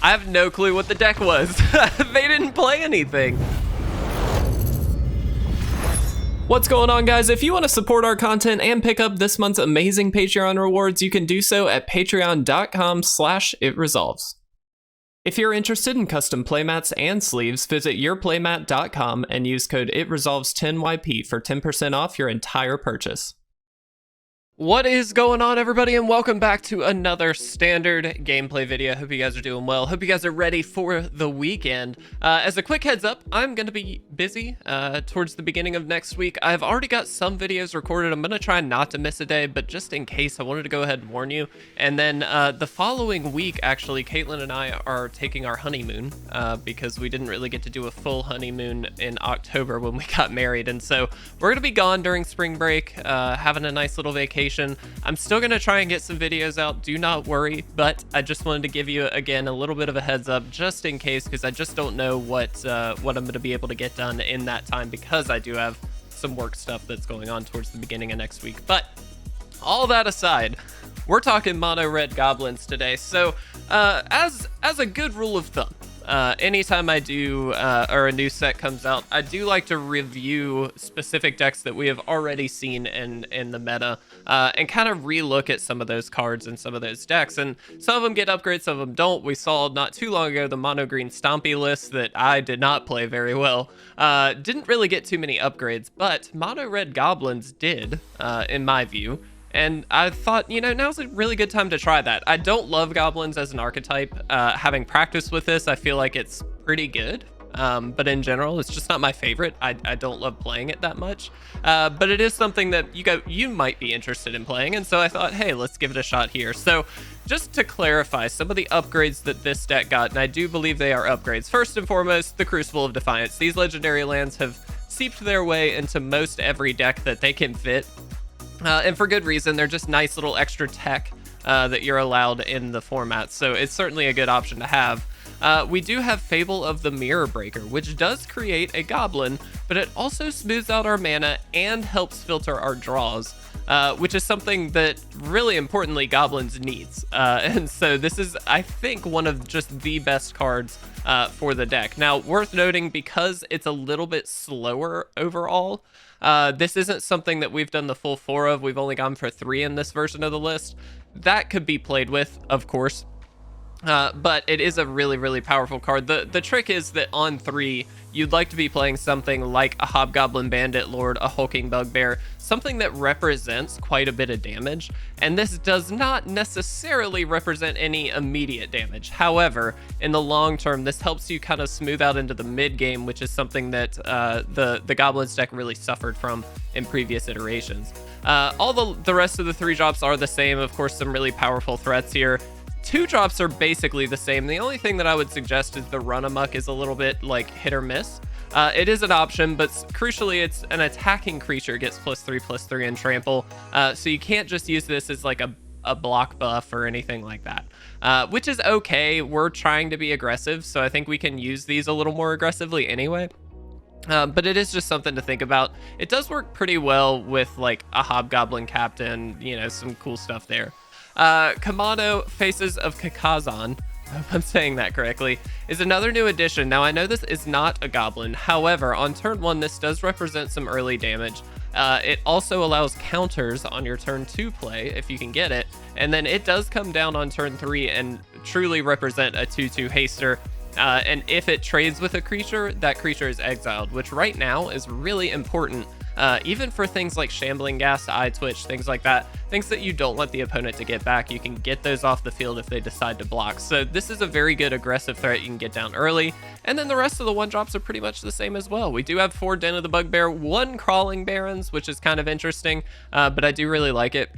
I have no clue what the deck was. They didn't play anything. What's going on, guys? If you want to support our content and pick up this month's amazing Patreon rewards, you can do so at patreon.com/itresolves. If you're interested in custom playmats and sleeves, visit YourPlaymat.com and use code ITRESOLVES10YP for 10% off your entire purchase. What is going on, everybody, and welcome back to another standard gameplay video. Hope you guys are doing well. Hope you guys are ready for the weekend. As a quick heads up, I'm going to be busy towards the beginning of next week. I've already got some videos recorded. I'm going to try not to miss a day, but just in case, I wanted to go ahead and warn you. And then the following week, actually, Caitlin and I are taking our honeymoon because we didn't really get to do a full honeymoon in October when we got married. And so we're going to be gone during spring break, having a nice little vacation. I'm still going to try and get some videos out, do not worry, but I just wanted to give you, again, a little bit of a heads up just in case, because I just don't know what I'm going to be able to get done in that time, because I do have some work stuff that's going on towards the beginning of next week. But all that aside, we're talking Mono Red Goblins today. So as a good rule of thumb, anytime I do, or a new set comes out, I do like to review specific decks that we have already seen in the meta, and kind of relook at some of those cards and some of those decks. And some of them get upgrades, some of them don't. We saw not too long ago the mono green Stompy list that I did not play very well. Didn't really get too many upgrades, but Mono Red Goblins did, in my view. And I thought, you know, now's a really good time to try that. I don't love goblins as an archetype. Having practiced with this, I feel like it's pretty good. But in general, it's just not my favorite. I don't love playing it that much. But it is something that you might be interested in playing. And so I thought, hey, let's give it a shot here. So just to clarify some of the upgrades that this deck got, and I do believe they are upgrades. First and foremost, the Crucible of Defiance. These legendary lands have seeped their way into most every deck that they can fit. And for good reason. They're just nice little extra tech that you're allowed in the format, so it's certainly a good option to have. We do have Fable of the Mirror Breaker, which does create a goblin, but it also smooths out our mana and helps filter our draws, which is something that, really importantly, goblins needs. And so this is, I think, one of just the best cards for the deck. Now, worth noting, because it's a little bit slower overall, this isn't something that we've done the full 4 of. We've only gone for 3 in this version of the list. That could be played with, of course. But it is a really, really powerful card. The trick is that on 3, you'd like to be playing something like a Hobgoblin Bandit Lord, a Hulking Bugbear, something that represents quite a bit of damage. And this does not necessarily represent any immediate damage. However, in the long term, this helps you kind of smooth out into the mid game, which is something that the Goblins deck really suffered from in previous iterations. All the rest of the 3 drops are the same. Of course, some really powerful threats here. 2 drops are basically the same. The only thing that I would suggest is the Run Amok is a little bit like hit or miss. It is an option, but crucially, it's an attacking creature, gets +3/+3 and trample. So you can't just use this as like a block buff or anything like that, which is okay. We're trying to be aggressive, so I think we can use these a little more aggressively anyway. But it is just something to think about. It does work pretty well with like a Hobgoblin Captain, you know, some cool stuff there. Kumano, Faces of Kakkazan, I hope I'm saying that correctly, is another new addition. Now, I know this is not a goblin. However, on turn 1, this does represent some early damage. It also allows counters on your turn 2 play, if you can get it. And then it does come down on turn 3 and truly represent a 2/2 haster. And if it trades with a creature, that creature is exiled, which right now is really important. Even for things like Shambling Gas, Eye Twitch, things like that, things that you don't want the opponent to get back, you can get those off the field if they decide to block. So this is a very good aggressive threat you can get down early. And then the rest of the 1-drops are pretty much the same as well. We do have 4 Den of the Bugbear, 1 Crawling Barrens, which is kind of interesting, but I do really like it.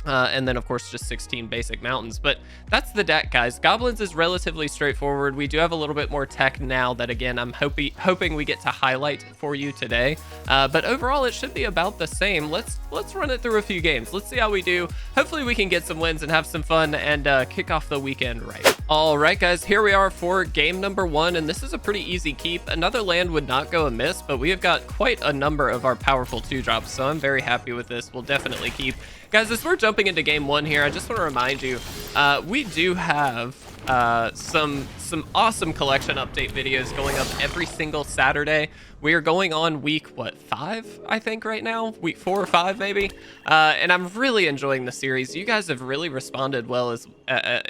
And then, of course, just 16 basic mountains. But that's the deck, guys. Goblins is relatively straightforward. We do have a little bit more tech now that, again, I'm hoping we get to highlight for you today. But overall, it should be about the same. Let's run it through a few games. Let's see how we do. Hopefully, we can get some wins and have some fun and kick off the weekend right. All right, guys, here we are for game number 1, and this is a pretty easy keep. Another land would not go amiss, but we have got quite a number of our powerful 2-drops, so I'm very happy with this. We'll definitely keep. Guys, as we're jumping into game 1 here, I just want to remind you, we do have some awesome collection update videos going up every single Saturday. We are going on week, what, 5, I think, right now? Week 4 or 5, maybe? And I'm really enjoying the series. You guys have really responded well as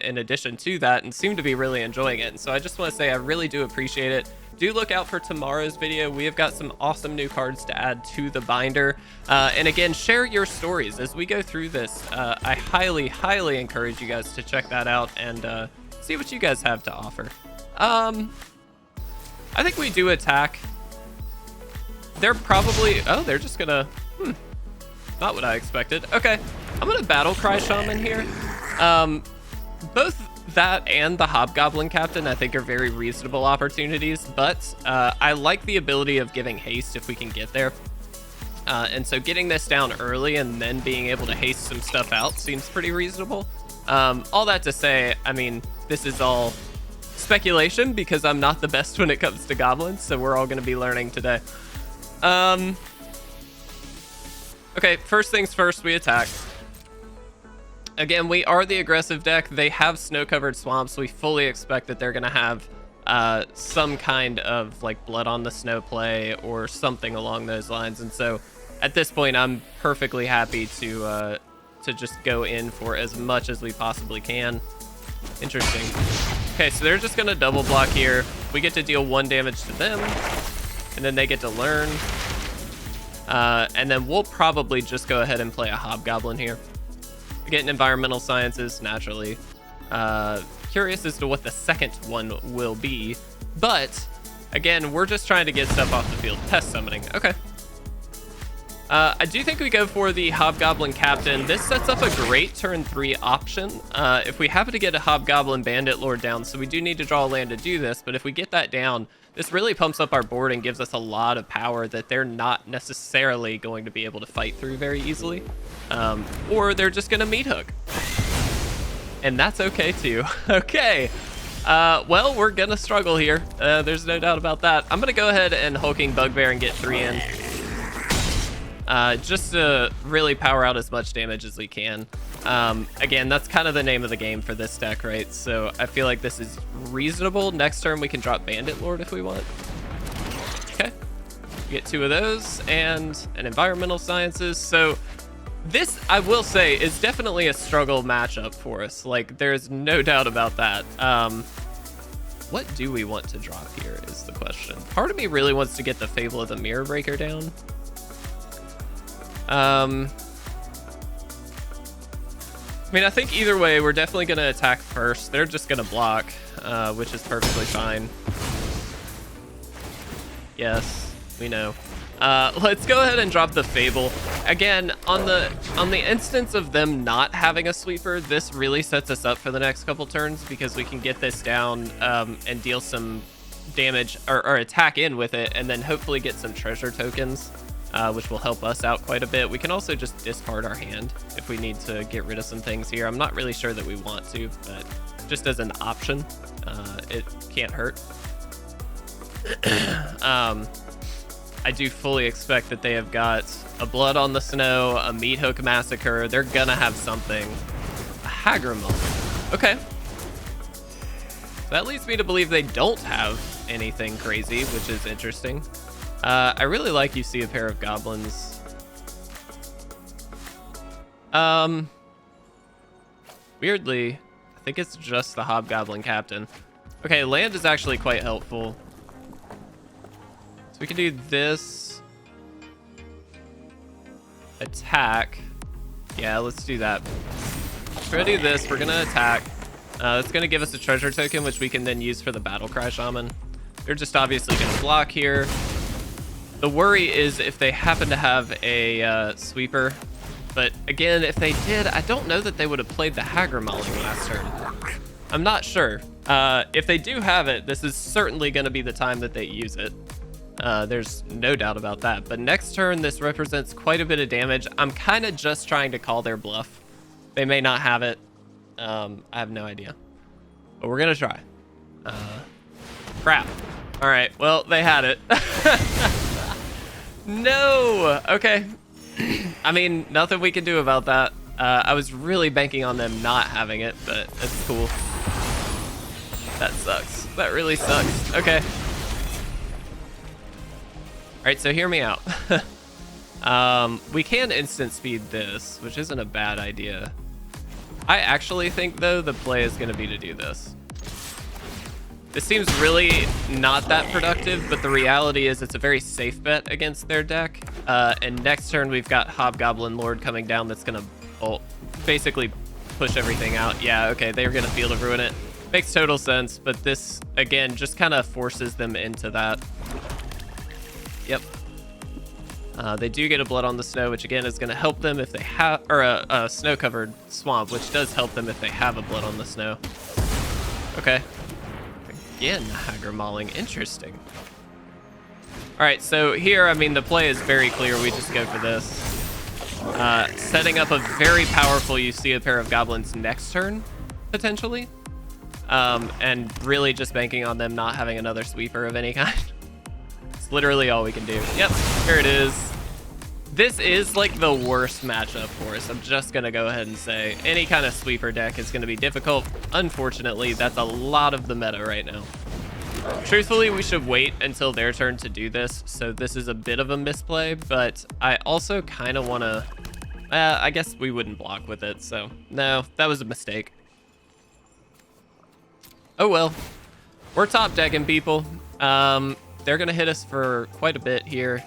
in addition to that and seem to be really enjoying it. And so I just want to say I really do appreciate it. Do look out for tomorrow's video. We have got some awesome new cards to add to the binder. And again, share your stories as we go through this. I highly, highly encourage you guys to check that out and see what you guys have to offer. I think we do attack. They're probably... Oh, they're just gonna... Not what I expected. Okay, I'm gonna Battle Cry Shaman here. Both that and the Hobgoblin Captain I think are very reasonable opportunities, but I like the ability of giving haste if we can get there. And so getting this down early and then being able to haste some stuff out seems pretty reasonable. All that to say, I mean, this is all speculation because I'm not the best when it comes to goblins, so we're all going to be learning today. Okay, first things first, we attack. Again, we are the aggressive deck. They have snow-covered swamps. We fully expect that they're going to have some kind of like blood on the snow play or something along those lines. And so at this point, I'm perfectly happy to just go in for as much as we possibly can. Interesting. Okay, so they're just going to double block here. We get to deal 1 damage to them, and then they get to learn. And then we'll probably just go ahead and play a Hobgoblin here. Getting environmental sciences, naturally. Curious as to what the second one will be. But, again, we're just trying to get stuff off the field. Pest summoning. Okay. I do think we go for the Hobgoblin Captain. This sets up a great turn 3 option. If we happen to get a Hobgoblin Bandit Lord down, so we do need to draw a land to do this, but if we get that down, this really pumps up our board and gives us a lot of power that they're not necessarily going to be able to fight through very easily. Or they're just going to meat hook. And that's okay too. Okay. Well, we're going to struggle here. There's no doubt about that. I'm going to go ahead and Hulking Bugbear and get 3 in. Just to really power out as much damage as we can. Again, that's kind of the name of the game for this deck, right? So I feel like this is reasonable. Next turn, we can drop Bandit Lord if we want. Okay. Get 2 of those and an Environmental Sciences. So this, I will say, is definitely a struggle matchup for us. Like, there's no doubt about that. What do we want to drop here is the question. Part of me really wants to get the Fable of the Mirror Breaker down. I mean, I think either way, we're definitely going to attack first. They're just going to block, which is perfectly fine. Yes, we know. Let's go ahead and drop the Fable. Again, on the instance of them not having a sweeper, this really sets us up for the next couple turns because we can get this down and deal some damage or attack in with it, and then hopefully get some treasure tokens. Which will help us out quite a bit. We can also just discard our hand if we need to get rid of some things here. I'm not really sure that we want to, but just as an option, it can't hurt. I do fully expect that they have got a Blood on the Snow, a Meat Hook Massacre. They're gonna have something. A Hagramon. Okay. So that leads me to believe they don't have anything crazy, which is interesting. I really like you see a Pair of Goblins. Weirdly, I think it's just the Hobgoblin Captain. Okay, land is actually quite helpful. So we can do this. Attack. Yeah, let's do that. We're gonna do this. We're gonna attack. That's gonna give us a treasure token, which we can then use for the Battle Cry Shaman. They're just obviously gonna block here. The worry is if they happen to have a sweeper, but again, if they did, I don't know that they would have played the Hagramon last turn. I'm not sure. If they do have it, this is certainly going to be the time that they use it. There's no doubt about that. But next turn, this represents quite a bit of damage. I'm kind of just trying to call their bluff. They may not have it. I have no idea. But we're going to try. Crap. All right, well, they had it. No. Okay. I mean, nothing we can do about that. I was really banking on them not having it, but it's cool. That sucks. That really sucks. Okay. Alright, so hear me out. We can instant speed this, which isn't a bad idea. I actually think, though, the play is going to be to do this. This seems really not that productive, but the reality is it's a very safe bet against their deck. And next turn, we've got Hobgoblin Lord coming down that's going to basically push everything out. Yeah, okay, they're going to Field of Ruin it. Makes total sense, but this, again, just kind of forces them into that. Yep. They do get a Blood on the Snow, which again is going to help them if they have, or a snow-covered swamp, which does help them if they have a Blood on the Snow. Okay. Again, Hagra Mauling. Interesting. All right, so here, I mean, the play is very clear. We just go for this. Setting up a very powerful a Pair of Goblins next turn, potentially. And really just banking on them not having another sweeper of any kind. It's literally all we can do. Yep, here it is. This is like the worst matchup for us. I'm just gonna go ahead and say any kind of sweeper deck is gonna be difficult. Unfortunately, that's a lot of the meta right now. Truthfully, we should wait until their turn to do this, so this is a bit of a misplay, but I also kind of want to... I guess we wouldn't block with it, so no, that was a mistake. Oh well. We're top decking, people. They're going to hit us for quite a bit here.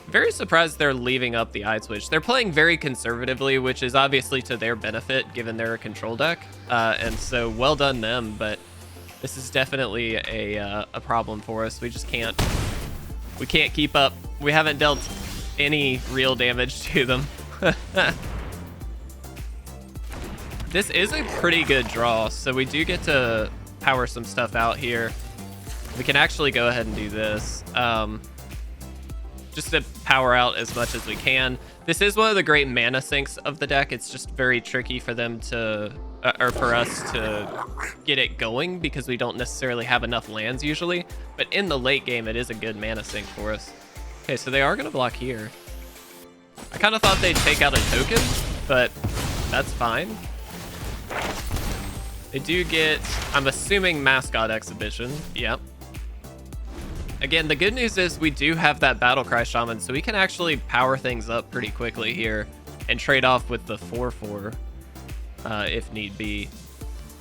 Very surprised they're leaving up the Eye Twitch. They're playing very conservatively, which is obviously to their benefit, given they're a control deck. And so well done them, but this is definitely a problem for us. We just can't keep up. We haven't dealt any real damage to them. This is a pretty good draw, so we do get to power some stuff out here. We can actually go ahead and do this. Just to power out as much as we can. This is one of the great mana sinks of the deck. It's just very tricky for them to, or for us to get it going because we don't necessarily have enough lands usually. But in the late game, it is a good mana sink for us. Okay, so they are going to block here. I kind of thought they'd take out a token, but that's fine. They do get, I'm assuming, Mascot Exhibition. Yep. Again, the good news is we do have that Battle Cry Shaman, so we can actually power things up pretty quickly here and trade off with the 4/4 if need be.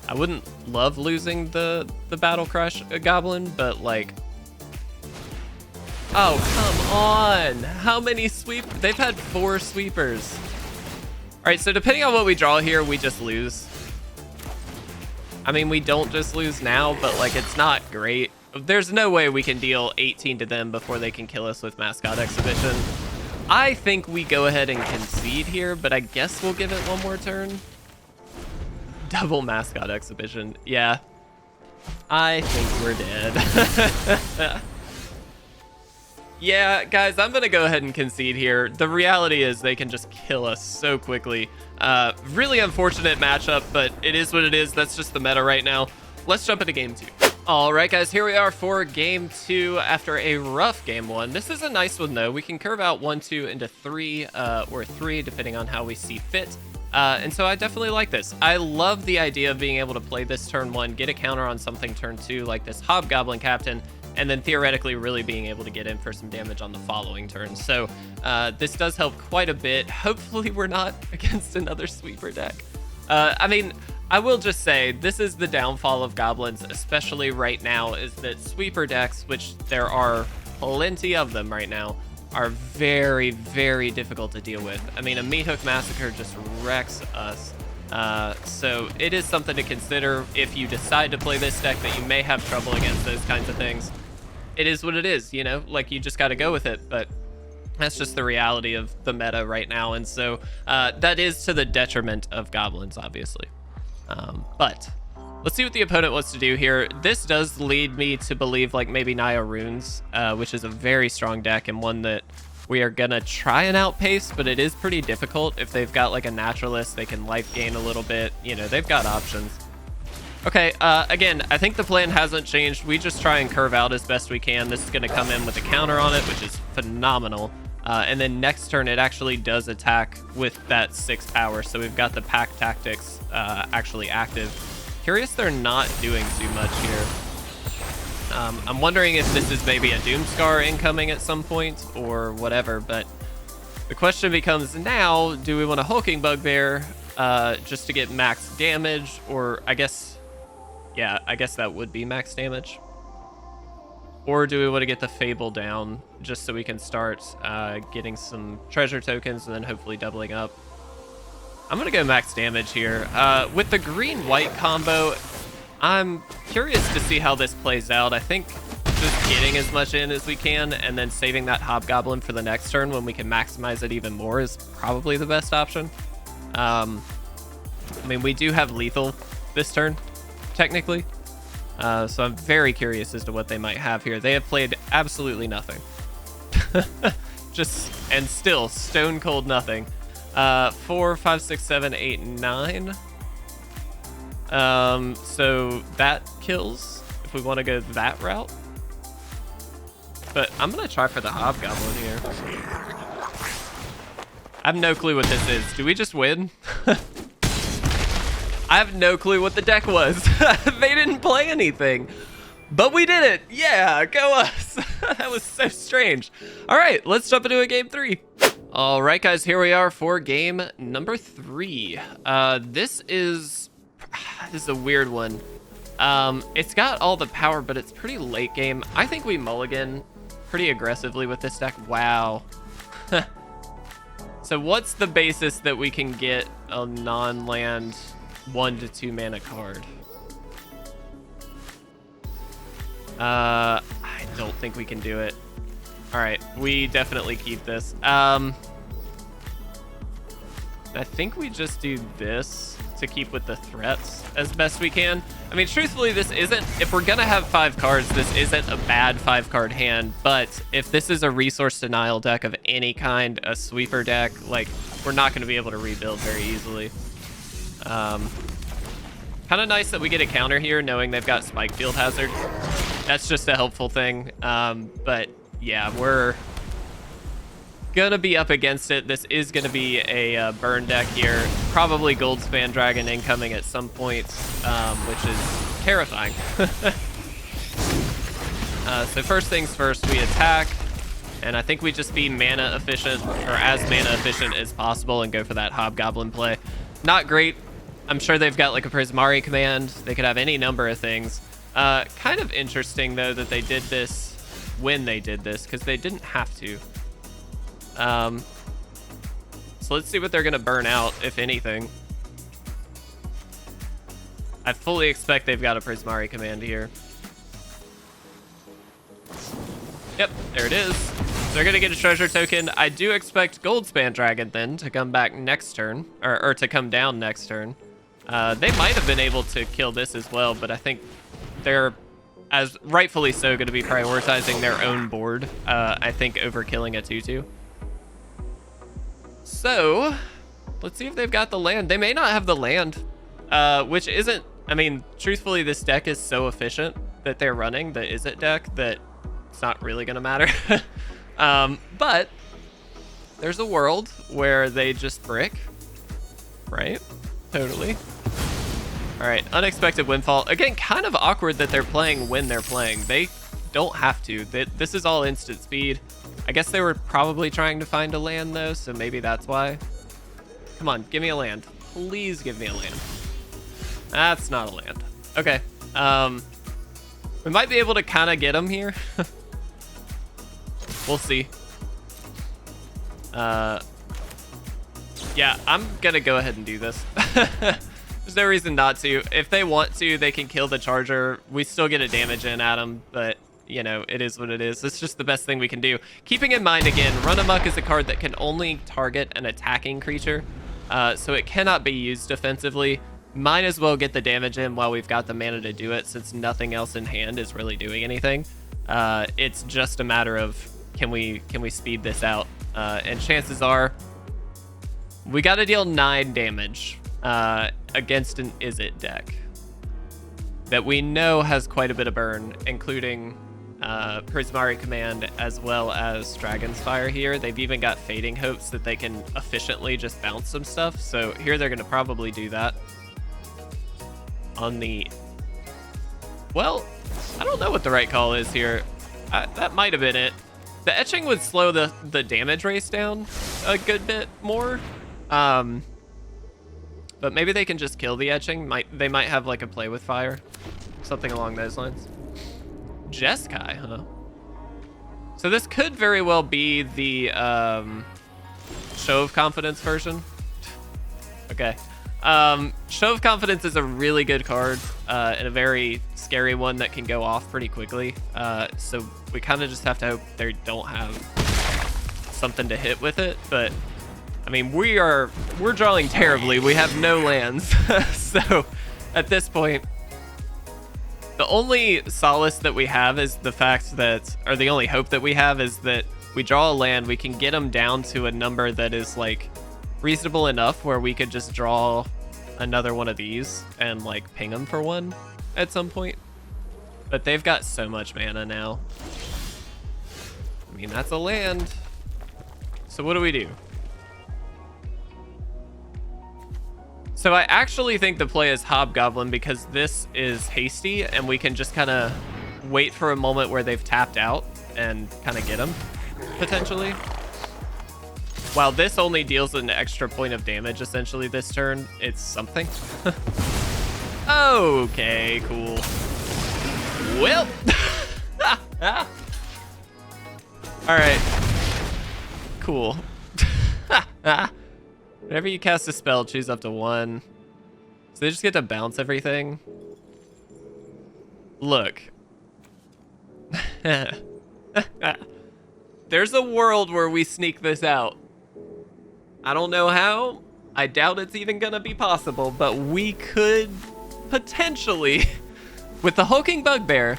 I wouldn't love losing the Battle Cry Goblin, but like... Oh, come on! How many They've had 4 sweepers. Alright, so depending on what we draw here, we just lose. I mean, we don't just lose now, but like, it's not great. There's no way we can deal 18 to them before they can kill us with Mascot Exhibition. I think we go ahead and concede here, but I guess we'll give it one more turn. Double Mascot Exhibition. Yeah. I think we're dead. Yeah, guys, I'm going to go ahead and concede here. The reality is they can just kill us so quickly. Really unfortunate matchup, but it is what it is. That's just the meta right now. Let's jump into game 2. All right, guys, here we are for game 2 after a rough game 1. This is a nice one, though. We can curve out 1, 2 into 3 or 3, depending on how we see fit. And so I definitely like this. I love the idea of being able to play this turn 1, get a counter on something turn 2, like this Hobgoblin Captain, and then theoretically really being able to get in for some damage on the following turn. So this does help quite a bit. Hopefully we're not against another sweeper deck. I mean, I will just say this is the downfall of goblins, especially right now, is that sweeper decks, which there are plenty of them right now, are very, very difficult to deal with. I mean, a Meat Hook Massacre just wrecks us. So it is something to consider if you decide to play this deck, that you may have trouble against those kinds of things. It is what it is, you know, like you just got to go with it. But that's just the reality of the meta right now. And so that is to the detriment of goblins, obviously. But let's see what the opponent wants to do here. This does lead me to believe like maybe Naya Runes, which is a very strong deck and one that we are gonna try and outpace, but it is pretty difficult. If they've got like a naturalist, they can life gain a little bit. You know, they've got options. Okay, again, I think the plan hasn't changed. We just try and curve out as best we can. This is gonna come in with a counter on it, which is phenomenal. And then next turn, it actually does attack with that 6 power. So we've got the pack tactics actually active. Curious they're not doing too much here. I'm wondering if this is maybe a Doomscar incoming at some point or whatever, but the question becomes now, do we want a Hulking Bugbear just to get max damage, or I guess that would be max damage. Or do we want to get the Fable down just so we can start getting some treasure tokens and then hopefully doubling up? I'm going to go max damage here. With the green-white combo, I'm curious to see how this plays out. I think just getting as much in as we can and then saving that Hobgoblin for the next turn when we can maximize it even more is probably the best option. I mean, we do have lethal this turn, technically. So I'm very curious as to what they might have here. They have played absolutely nothing. And still, stone cold nothing. 4, 5, 6, 7, 8, 9. So that kills if we want to go that route. But I'm going to try for the Hobgoblin here. I have no clue what this is. Do we just win? I have no clue what the deck was. They didn't play anything. But we did it. Yeah, go us. That was so strange. All right, let's jump into a game 3. All right, guys, here we are for game number 3. This is a weird one. It's got all the power, but it's pretty late game. I think we mulligan pretty aggressively with this deck. Wow. So what's the basis that we can get a non-land 1 to 2 mana card? I don't think we can do it. All right, we definitely keep this. I think we just do this to keep with the threats as best we can. I mean, truthfully, this isn't, if we're gonna have 5 cards, this isn't a bad 5-card hand, but if this is a resource denial deck of any kind, a sweeper deck, like, we're not gonna be able to rebuild very easily. Kind of nice that we get a counter here, knowing they've got Spike Field Hazard. That's just a helpful thing. But yeah, we're gonna be up against it. This is gonna be a burn deck here. Probably Goldspan Dragon incoming at some point, which is terrifying. So first things first, we attack. And I think we just be mana efficient, or as mana efficient as possible, and go for that Hobgoblin play. Not great. I'm sure they've got like a Prismari command. They could have any number of things. Kind of interesting, though, that they did this when they did this, because they didn't have to. So let's see what they're going to burn out, if anything. I fully expect they've got a Prismari command here. Yep, there it is. So they're going to get a treasure token. I do expect Goldspan Dragon then to come back next turn, or to come down next turn. They might have been able to kill this as well, but I think they're, as rightfully so, going to be prioritizing their own board, I think, over killing a 2/2. So, let's see if they've got the land. They may not have the land, which isn't, I mean, truthfully, this deck is so efficient that they're running, the Is It deck, that it's not really going to matter. But there's a world where they just brick, right? Totally. All right, unexpected windfall. Again, kind of awkward that they're playing when they're playing. They don't have to. This is all instant speed. I guess they were probably trying to find a land, though, so maybe that's why. Come on, give me a land. Please give me a land. That's not a land. Okay. We might be able to kind of get them here. We'll see. Yeah, I'm gonna go ahead and do this. There's no reason not to. If they want to, they can kill the Charger. We still get a damage in at them, but, you know, it is what it is. It's just the best thing we can do. Keeping in mind, again, Run Amok is a card that can only target an attacking creature, so it cannot be used defensively. Might as well get the damage in while we've got the mana to do it, since nothing else in hand is really doing anything. It's just a matter of, can we speed this out? And chances are, we got to deal 9 damage against an Is It deck that we know has quite a bit of burn, including Prismari Command as well as Dragon's Fire here. They've even got Fading Hopes that they can efficiently just bounce some stuff. So here they're going to probably do that. on the... Well, I don't know what the right call is here. That might have been it. The etching would slow the damage race down a good bit more. But maybe they can just kill the etching. They might have like a play with fire. Something along those lines. Jeskai, huh? So this could very well be the Show of Confidence version. Okay. Show of Confidence is a really good card and a very scary one that can go off pretty quickly. So we kind of just have to hope they don't have something to hit with it. But I mean, we're drawing terribly. We have no lands. So at this point, the only solace that we have is the fact that, or the only hope that we have is that we draw a land, we can get them down to a number that is like reasonable enough where we could just draw another one of these and like ping them for one at some point. But they've got so much mana now. I mean, that's a land. So what do we do? So I actually think the play is Hobgoblin because this is hasty and we can just kind of wait for a moment where they've tapped out and kind of get them, potentially. While this only deals an extra point of damage, essentially, this turn, it's something. Okay, cool. Well. All right. Cool. Whenever you cast a spell, choose up to 1. So they just get to bounce everything. Look. There's a world where we sneak this out. I don't know how. I doubt it's even gonna be possible, but we could potentially, with the Hulking Bugbear,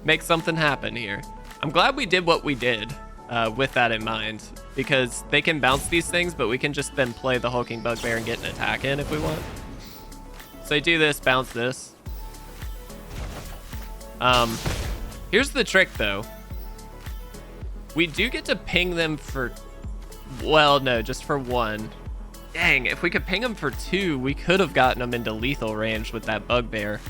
make something happen here. I'm glad we did what we did with that in mind, because they can bounce these things, but we can just then play the Hulking Bugbear and get an attack in if we want. So I do this, bounce this. Here's the trick though. We do get to ping them for, well, no, just for 1. Dang, if we could ping them for 2, we could have gotten them into lethal range with that Bugbear.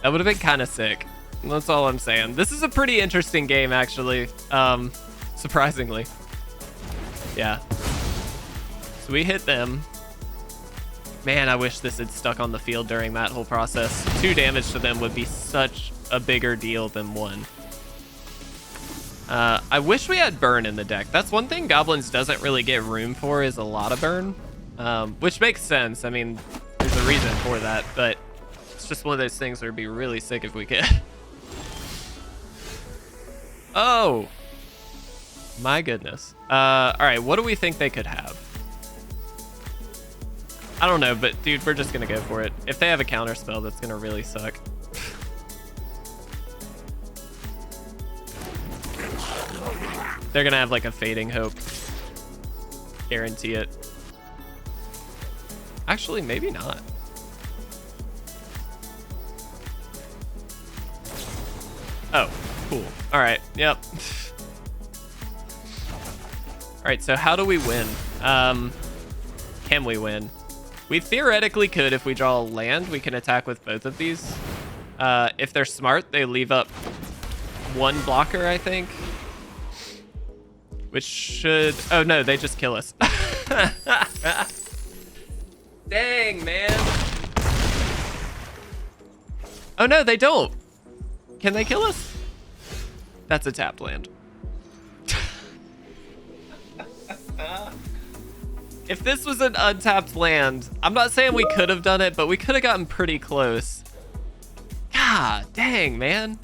That would have been kind of sick. That's all I'm saying. This is a pretty interesting game, actually. Surprisingly. Yeah. So we hit them. Man, I wish this had stuck on the field during that whole process. 2 damage to them would be such a bigger deal than 1. I wish we had burn in the deck. That's one thing Goblins doesn't really get room for, is a lot of burn. Which makes sense. I mean, there's a reason for that, but it's just one of those things that would be really sick if we could. Oh, my goodness. All right, what do we think they could have? I don't know, but dude, we're just gonna go for it. If they have a counter spell, that's gonna really suck. They're gonna have like a Fading Hope. Guarantee it. Actually, maybe not. Oh, cool. All right, yep. All right, so how do we win? Can we win? We theoretically could. If we draw a land, we can attack with both of these. If they're smart, they leave up 1 blocker, I think. Which should... Oh, no, they just kill us. Dang, man. Oh, no, they don't. Can they kill us? That's a tap land. If this was an untapped land, I'm not saying we could have done it, but we could have gotten pretty close. God dang, man.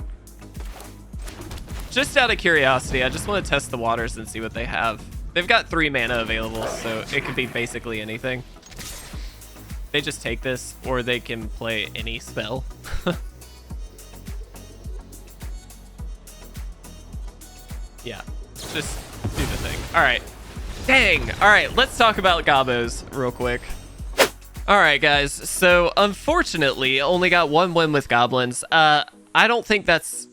Just out of curiosity, I just want to test the waters and see what they have. They've got 3 mana available, so it could be basically anything. They just take this, or they can play any spell. Yeah, just do the thing. All right. Dang. All right, let's talk about Gobos real quick. All right, guys. So unfortunately, only got 1 win with Goblins. I don't think that's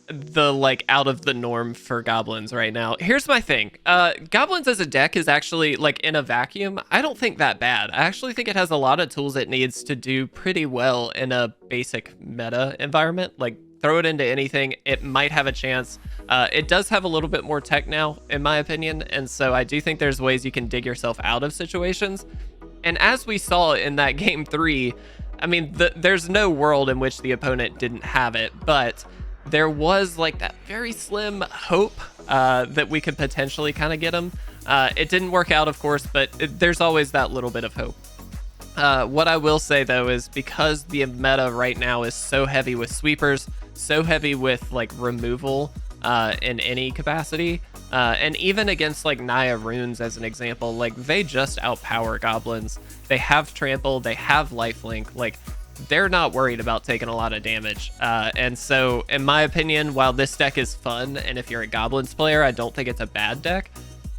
the like out of the norm for goblins right now. Here's my thing. Goblins as a deck is actually, like, in a vacuum, I don't think that bad. I actually think it has a lot of tools it needs to do pretty well in a basic meta environment. Like, throw it into anything, it might have a chance. It does have a little bit more tech now, in my opinion, and so I do think there's ways you can dig yourself out of situations. And as we saw in that game 3, I mean, there's no world in which the opponent didn't have it, but there was like that very slim hope that we could potentially kind of get them. It didn't work out, of course, but there's always that little bit of hope. What I will say, though, is because the meta right now is so heavy with sweepers, so heavy with like removal in any capacity, and even against like Naya runes as an example, like they just outpower goblins. They have trample, they have lifelink, like they're not worried about taking a lot of damage. And so in my opinion, while this deck is fun, and if you're a goblins player, I don't think it's a bad deck,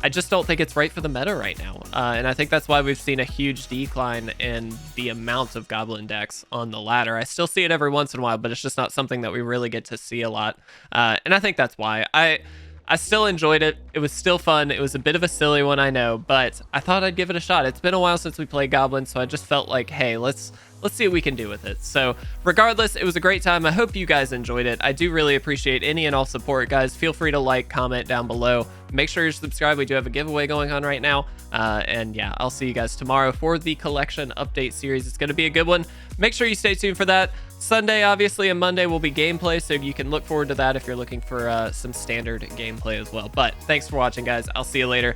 I just don't think it's right for the meta right now. And I think that's why we've seen a huge decline in the amount of goblin decks on the ladder. I still see it every once in a while, but it's just not something that we really get to see a lot. And I think that's why. I still enjoyed it. It was still fun. It was a bit of a silly one, I know, but I thought I'd give it a shot. It's been a while since we played goblins, so I just felt like, hey, let's see what we can do with it. So regardless, it was a great time. I hope you guys enjoyed it. I do really appreciate any and all support, guys. Feel free to like, comment down below. Make sure you're subscribed. We do have a giveaway going on right now. And yeah, I'll see you guys tomorrow for the collection update series. It's going to be a good one. Make sure you stay tuned for that. Sunday, obviously, and Monday will be gameplay, so you can look forward to that if you're looking for some standard gameplay as well. But thanks for watching, guys. I'll see you later.